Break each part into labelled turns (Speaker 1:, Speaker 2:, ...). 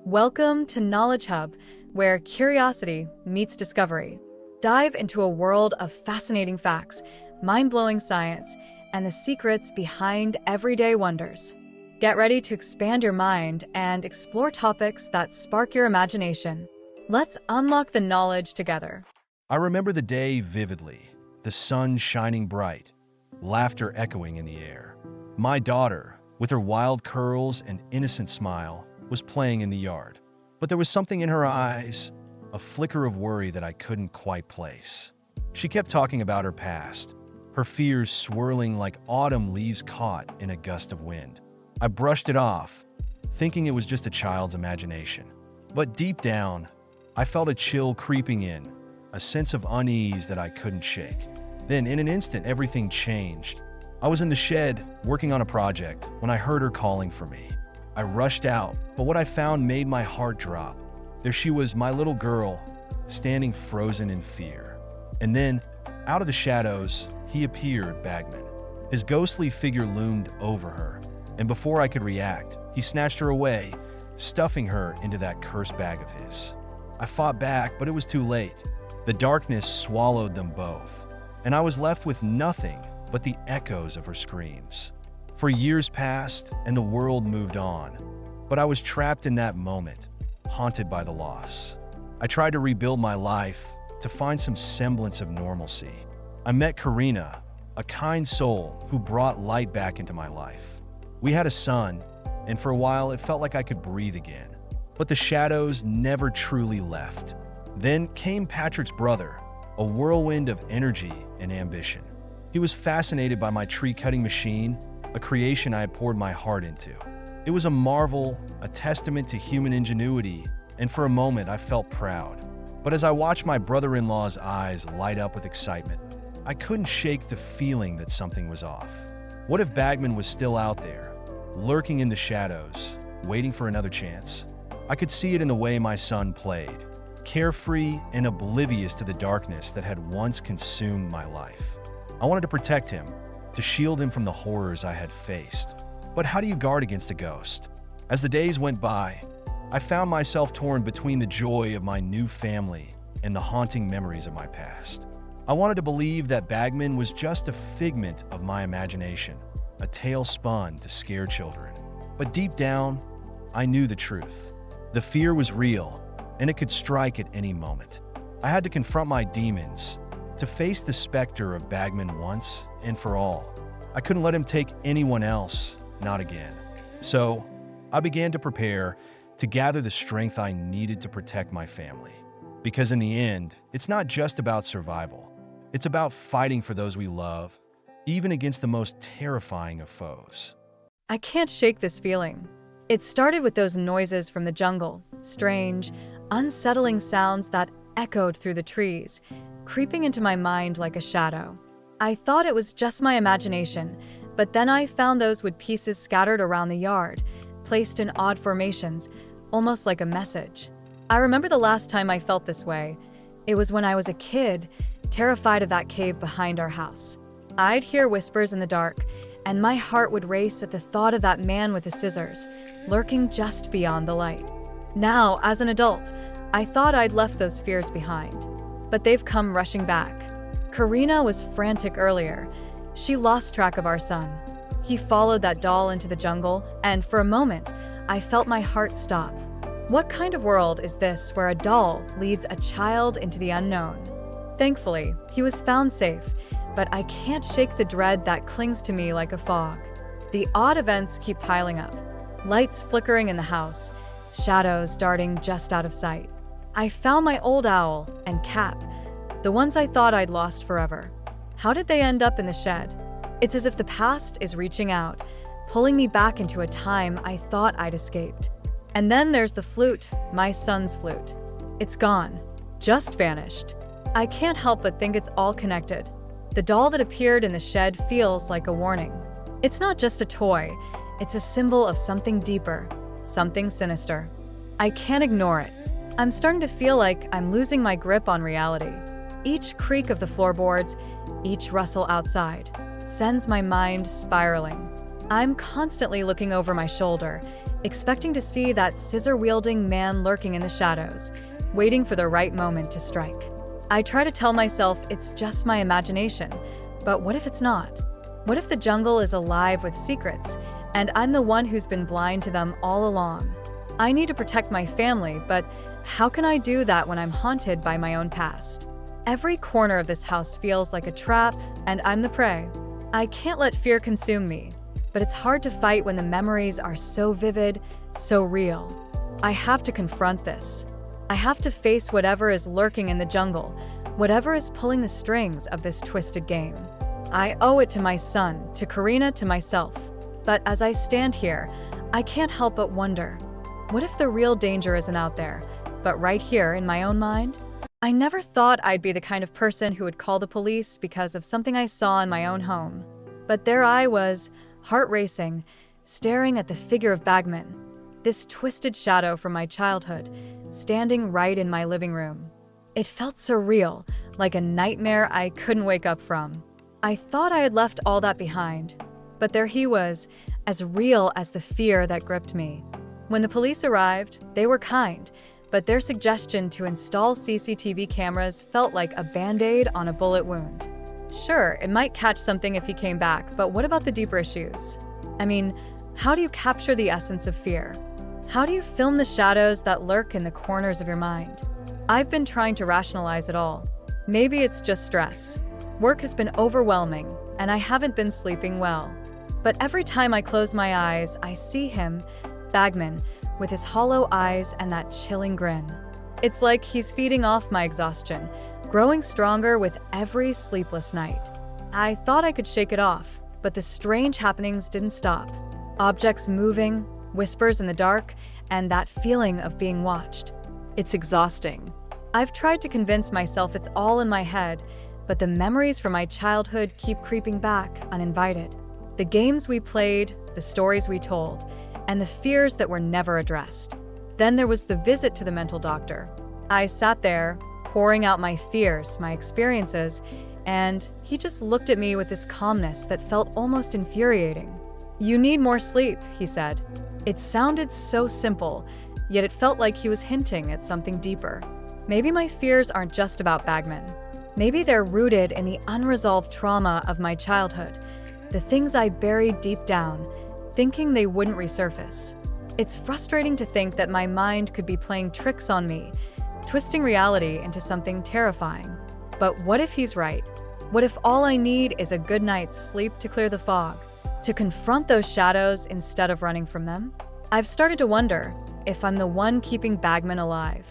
Speaker 1: Welcome to Knowledge Hub, where curiosity meets discovery. Dive into a world of fascinating facts, mind-blowing science, and the secrets behind everyday wonders. Get ready to expand your mind and explore topics that spark your imagination. Let's unlock the knowledge together.
Speaker 2: I remember the day vividly, the sun shining bright, laughter echoing in the air. My daughter, with her wild curls and innocent smile, was playing in the yard. But there was something in her eyes, a flicker of worry that I couldn't quite place. She kept talking about her past, her fears swirling like autumn leaves caught in a gust of wind. I brushed it off, thinking it was just a child's imagination. But deep down, I felt a chill creeping in, a sense of unease that I couldn't shake. Then, in an instant, everything changed. I was in the shed, working on a project, when I heard her calling for me. I rushed out, but what I found made my heart drop. There she was, my little girl, standing frozen in fear. And then, out of the shadows, he appeared, Bagman. His ghostly figure loomed over her, and before I could react, he snatched her away, stuffing her into that cursed bag of his. I fought back, but it was too late. The darkness swallowed them both, and I was left with nothing but the echoes of her screams. For years passed, and the world moved on, but I was trapped in that moment, haunted by the loss. I tried to rebuild my life, to find some semblance of normalcy. I met Karina, a kind soul who brought light back into my life. We had a son, and for a while it felt like I could breathe again. But the shadows never truly left. Then came Patrick's brother, a whirlwind of energy and ambition. He was fascinated by my tree-cutting machine, a creation I had poured my heart into. It was a marvel, a testament to human ingenuity, and for a moment I felt proud. But as I watched my brother-in-law's eyes light up with excitement, I couldn't shake the feeling that something was off. What if Bagman was still out there, lurking in the shadows, waiting for another chance? I could see it in the way my son played, carefree and oblivious to the darkness that had once consumed my life. I wanted to protect him, to shield him from the horrors I had faced. But how do you guard against a ghost? As the days went by, I found myself torn between the joy of my new family and the haunting memories of my past. I wanted to believe that Bagman was just a figment of my imagination, a tale spun to scare children. But deep down, I knew the truth. The fear was real, and it could strike at any moment. I had to confront my demons, to face the specter of Bagman once and for all. I couldn't let him take anyone else, not again. So, I began to prepare to gather the strength I needed to protect my family. Because in the end, it's not just about survival. It's about fighting for those we love, even against the most terrifying of foes.
Speaker 1: I can't shake this feeling. It started with those noises from the jungle, strange, unsettling sounds that echoed through the trees, creeping into my mind like a shadow. I thought it was just my imagination, but then I found those wood pieces scattered around the yard, placed in odd formations, almost like a message. I remember the last time I felt this way. It was when I was a kid, terrified of that cave behind our house. I'd hear whispers in the dark, and my heart would race at the thought of that man with the scissors, lurking just beyond the light. Now, as an adult, I thought I'd left those fears behind, but they've come rushing back. Karina was frantic earlier. She lost track of our son. He followed that doll into the jungle, and for a moment, I felt my heart stop. What kind of world is this where a doll leads a child into the unknown? Thankfully, he was found safe, but I can't shake the dread that clings to me like a fog. The odd events keep piling up. Lights flickering in the house, shadows darting just out of sight. I found my old owl and cap, the ones I thought I'd lost forever. How did they end up in the shed? It's as if the past is reaching out, pulling me back into a time I thought I'd escaped. And then there's the flute, my son's flute. It's gone, just vanished. I can't help but think it's all connected. The doll that appeared in the shed feels like a warning. It's not just a toy, it's a symbol of something deeper, something sinister. I can't ignore it. I'm starting to feel like I'm losing my grip on reality. Each creak of the floorboards, each rustle outside, sends my mind spiraling. I'm constantly looking over my shoulder, expecting to see that scissor-wielding man lurking in the shadows, waiting for the right moment to strike. I try to tell myself it's just my imagination, but what if it's not? What if the jungle is alive with secrets, and I'm the one who's been blind to them all along? I need to protect my family, but how can I do that when I'm haunted by my own past? Every corner of this house feels like a trap, and I'm the prey. I can't let fear consume me, but it's hard to fight when the memories are so vivid, so real. I have to confront this. I have to face whatever is lurking in the jungle, whatever is pulling the strings of this twisted game. I owe it to my son, to Karina, to myself. But as I stand here, I can't help but wonder, what if the real danger isn't out there, but right here in my own mind? I never thought I'd be the kind of person who would call the police because of something I saw in my own home. But there I was, heart racing, staring at the figure of Bagman, this twisted shadow from my childhood, standing right in my living room. It felt surreal, like a nightmare I couldn't wake up from. I thought I had left all that behind, but there he was, as real as the fear that gripped me. When the police arrived, they were kind, but their suggestion to install CCTV cameras felt like a Band-Aid on a bullet wound. Sure, it might catch something if he came back, but what about the deeper issues? I mean, how do you capture the essence of fear? How do you film the shadows that lurk in the corners of your mind? I've been trying to rationalize it all. Maybe it's just stress. Work has been overwhelming, and I haven't been sleeping well. But every time I close my eyes, I see him, Bagman, with his hollow eyes and that chilling grin. It's like he's feeding off my exhaustion, growing stronger with every sleepless night. I thought I could shake it off, but the strange happenings didn't stop. Objects moving, whispers in the dark, and that feeling of being watched. It's exhausting. I've tried to convince myself it's all in my head, but the memories from my childhood keep creeping back uninvited. The games we played, the stories we told, and the fears that were never addressed. Then there was the visit to the mental doctor. I sat there, pouring out my fears, my experiences, and he just looked at me with this calmness that felt almost infuriating. "You need more sleep," he said. It sounded so simple, yet it felt like he was hinting at something deeper. Maybe my fears aren't just about Bagman. Maybe they're rooted in the unresolved trauma of my childhood, the things I buried deep down, thinking they wouldn't resurface. It's frustrating to think that my mind could be playing tricks on me, twisting reality into something terrifying. But what if he's right? What if all I need is a good night's sleep to clear the fog, to confront those shadows instead of running from them? I've started to wonder if I'm the one keeping Bagman alive.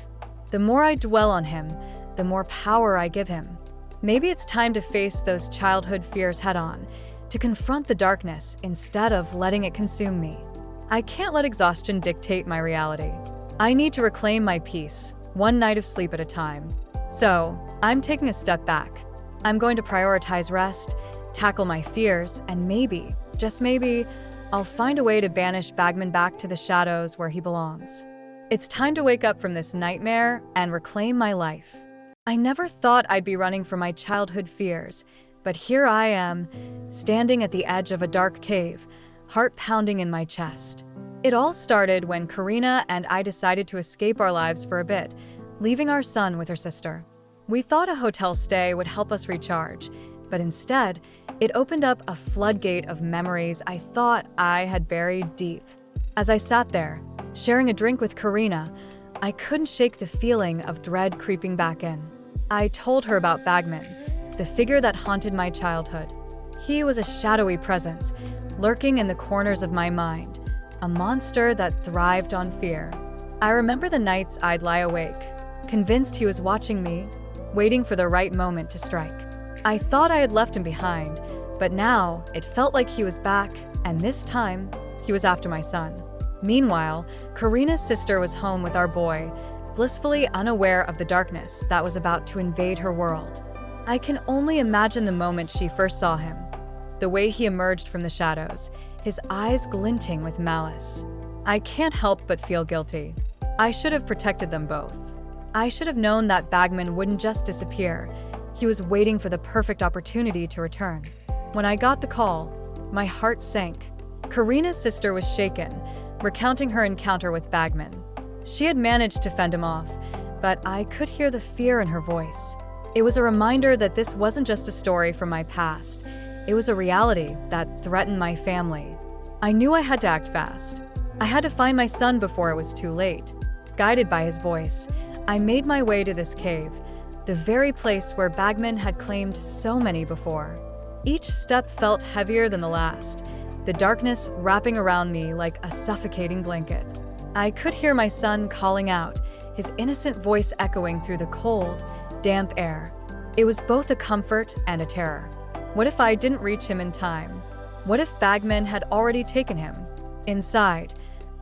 Speaker 1: The more I dwell on him, the more power I give him. Maybe it's time to face those childhood fears head-on, to confront the darkness instead of letting it consume me. I can't let exhaustion dictate my reality. I need to reclaim my peace, one night of sleep at a time. So, I'm taking a step back. I'm going to prioritize rest, tackle my fears, and maybe, just maybe, I'll find a way to banish Bagman back to the shadows where he belongs. It's time to wake up from this nightmare and reclaim my life. I never thought I'd be running from my childhood fears, but here I am, standing at the edge of a dark cave, heart pounding in my chest. It all started when Karina and I decided to escape our lives for a bit, leaving our son with her sister. We thought a hotel stay would help us recharge, but instead, it opened up a floodgate of memories I thought I had buried deep. As I sat there, sharing a drink with Karina, I couldn't shake the feeling of dread creeping back in. I told her about Bagman, the figure that haunted my childhood. He was a shadowy presence, lurking in the corners of my mind, a monster that thrived on fear. I remember the nights I'd lie awake, convinced he was watching me, waiting for the right moment to strike. I thought I had left him behind, but now it felt like he was back, and this time, he was after my son. Meanwhile, Karina's sister was home with our boy, blissfully unaware of the darkness that was about to invade her world. I can only imagine the moment she first saw him, the way he emerged from the shadows, his eyes glinting with malice. I can't help but feel guilty. I should have protected them both. I should have known that Bagman wouldn't just disappear. He was waiting for the perfect opportunity to return. When I got the call, my heart sank. Karina's sister was shaken, recounting her encounter with Bagman. She had managed to fend him off, but I could hear the fear in her voice. It was a reminder that this wasn't just a story from my past. It was a reality that threatened my family. I knew I had to act fast. I had to find my son before it was too late. Guided by his voice, I made my way to this cave, the very place where Bagman had claimed so many before. Each step felt heavier than the last, the darkness wrapping around me like a suffocating blanket. I could hear my son calling out, his innocent voice echoing through the cold, damp air. It was both a comfort and a terror. What if I didn't reach him in time? What if Bagman had already taken him? Inside,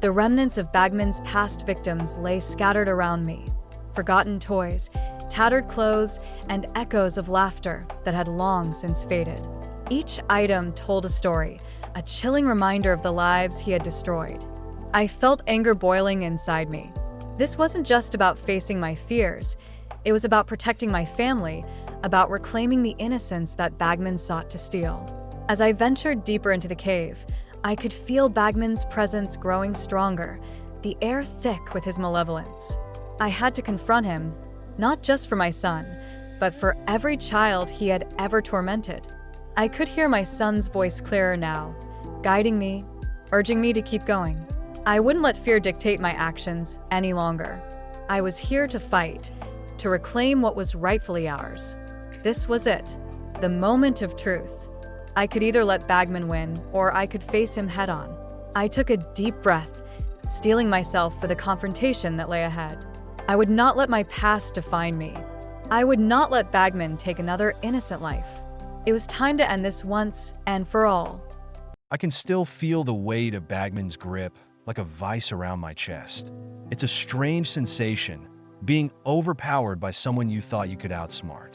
Speaker 1: the remnants of Bagman's past victims lay scattered around me. Forgotten toys, tattered clothes, and echoes of laughter that had long since faded. Each item told a story, a chilling reminder of the lives he had destroyed. I felt anger boiling inside me. This wasn't just about facing my fears. It was about protecting my family, about reclaiming the innocence that Bagman sought to steal. As I ventured deeper into the cave, I could feel Bagman's presence growing stronger, the air thick with his malevolence. I had to confront him, not just for my son, but for every child he had ever tormented. I could hear my son's voice clearer now, guiding me, urging me to keep going. I wouldn't let fear dictate my actions any longer. I was here to fight, to reclaim what was rightfully ours. This was it, the moment of truth. I could either let Bagman win, or I could face him head-on. I took a deep breath, steeling myself for the confrontation that lay ahead. I would not let my past define me. I would not let Bagman take another innocent life. It was time to end this once and for all.
Speaker 2: I can still feel the weight of Bagman's grip like a vice around my chest. It's a strange sensation, being overpowered by someone you thought you could outsmart.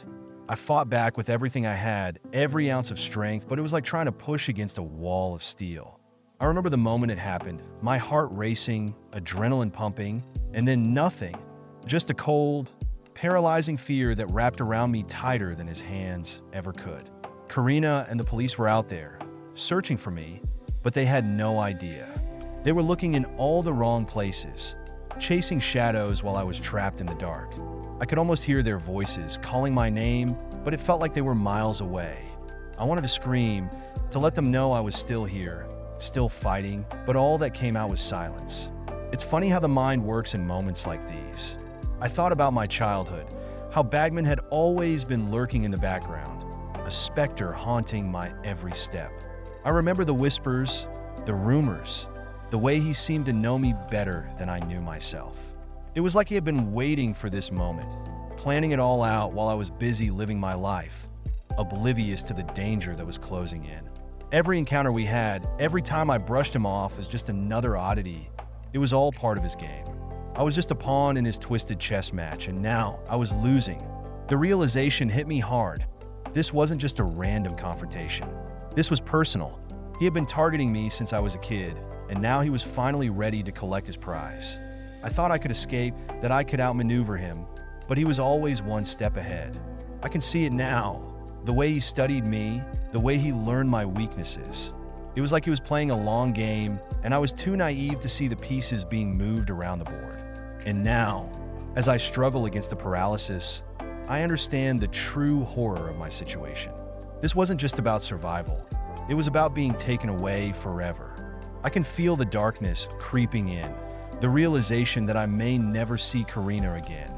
Speaker 2: I fought back with everything I had, every ounce of strength, but it was like trying to push against a wall of steel. I remember the moment it happened, my heart racing, adrenaline pumping, and then nothing. Just a cold, paralyzing fear that wrapped around me tighter than his hands ever could. Karina and the police were out there, searching for me, but they had no idea. They were looking in all the wrong places, chasing shadows while I was trapped in the dark. I could almost hear their voices calling my name, but it felt like they were miles away. I wanted to scream, to let them know I was still here, still fighting, but all that came out was silence. It's funny how the mind works in moments like these. I thought about my childhood, how Bagman had always been lurking in the background, a specter haunting my every step. I remember the whispers, the rumors, the way he seemed to know me better than I knew myself. It was like he had been waiting for this moment, planning it all out while I was busy living my life, oblivious to the danger that was closing in. Every encounter we had, every time I brushed him off as just another oddity, it was all part of his game. I was just a pawn in his twisted chess match, and now I was losing. The realization hit me hard. This wasn't just a random confrontation. This was personal. He had been targeting me since I was a kid, and now he was finally ready to collect his prize. I thought I could escape, that I could outmaneuver him, but he was always one step ahead. I can see it now, the way he studied me, the way he learned my weaknesses. It was like he was playing a long game, and I was too naive to see the pieces being moved around the board. And now, as I struggle against the paralysis, I understand the true horror of my situation. This wasn't just about survival. It was about being taken away forever. I can feel the darkness creeping in, the realization that I may never see Karina again,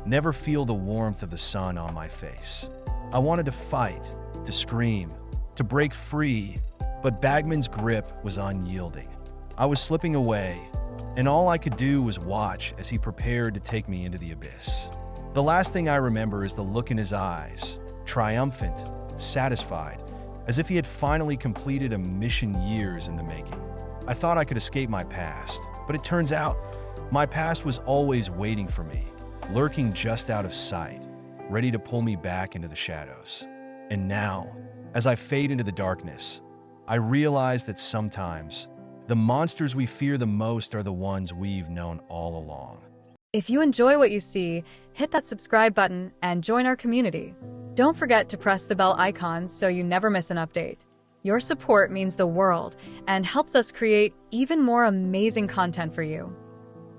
Speaker 2: never feel the warmth of the sun on my face. I wanted to fight, to scream, to break free, but Bagman's grip was unyielding. I was slipping away, and all I could do was watch as he prepared to take me into the abyss. The last thing I remember is the look in his eyes, triumphant, satisfied, as if he had finally completed a mission years in the making. I thought I could escape my past, but it turns out my past was always waiting for me, lurking just out of sight, ready to pull me back into the shadows. And now, as I fade into the darkness, I realize that sometimes the monsters we fear the most are the ones we've known all along.
Speaker 1: If you enjoy what you see, hit that subscribe button and join our community. Don't forget to press the bell icon so you never miss an update. Your support means the world and helps us create even more amazing content for you.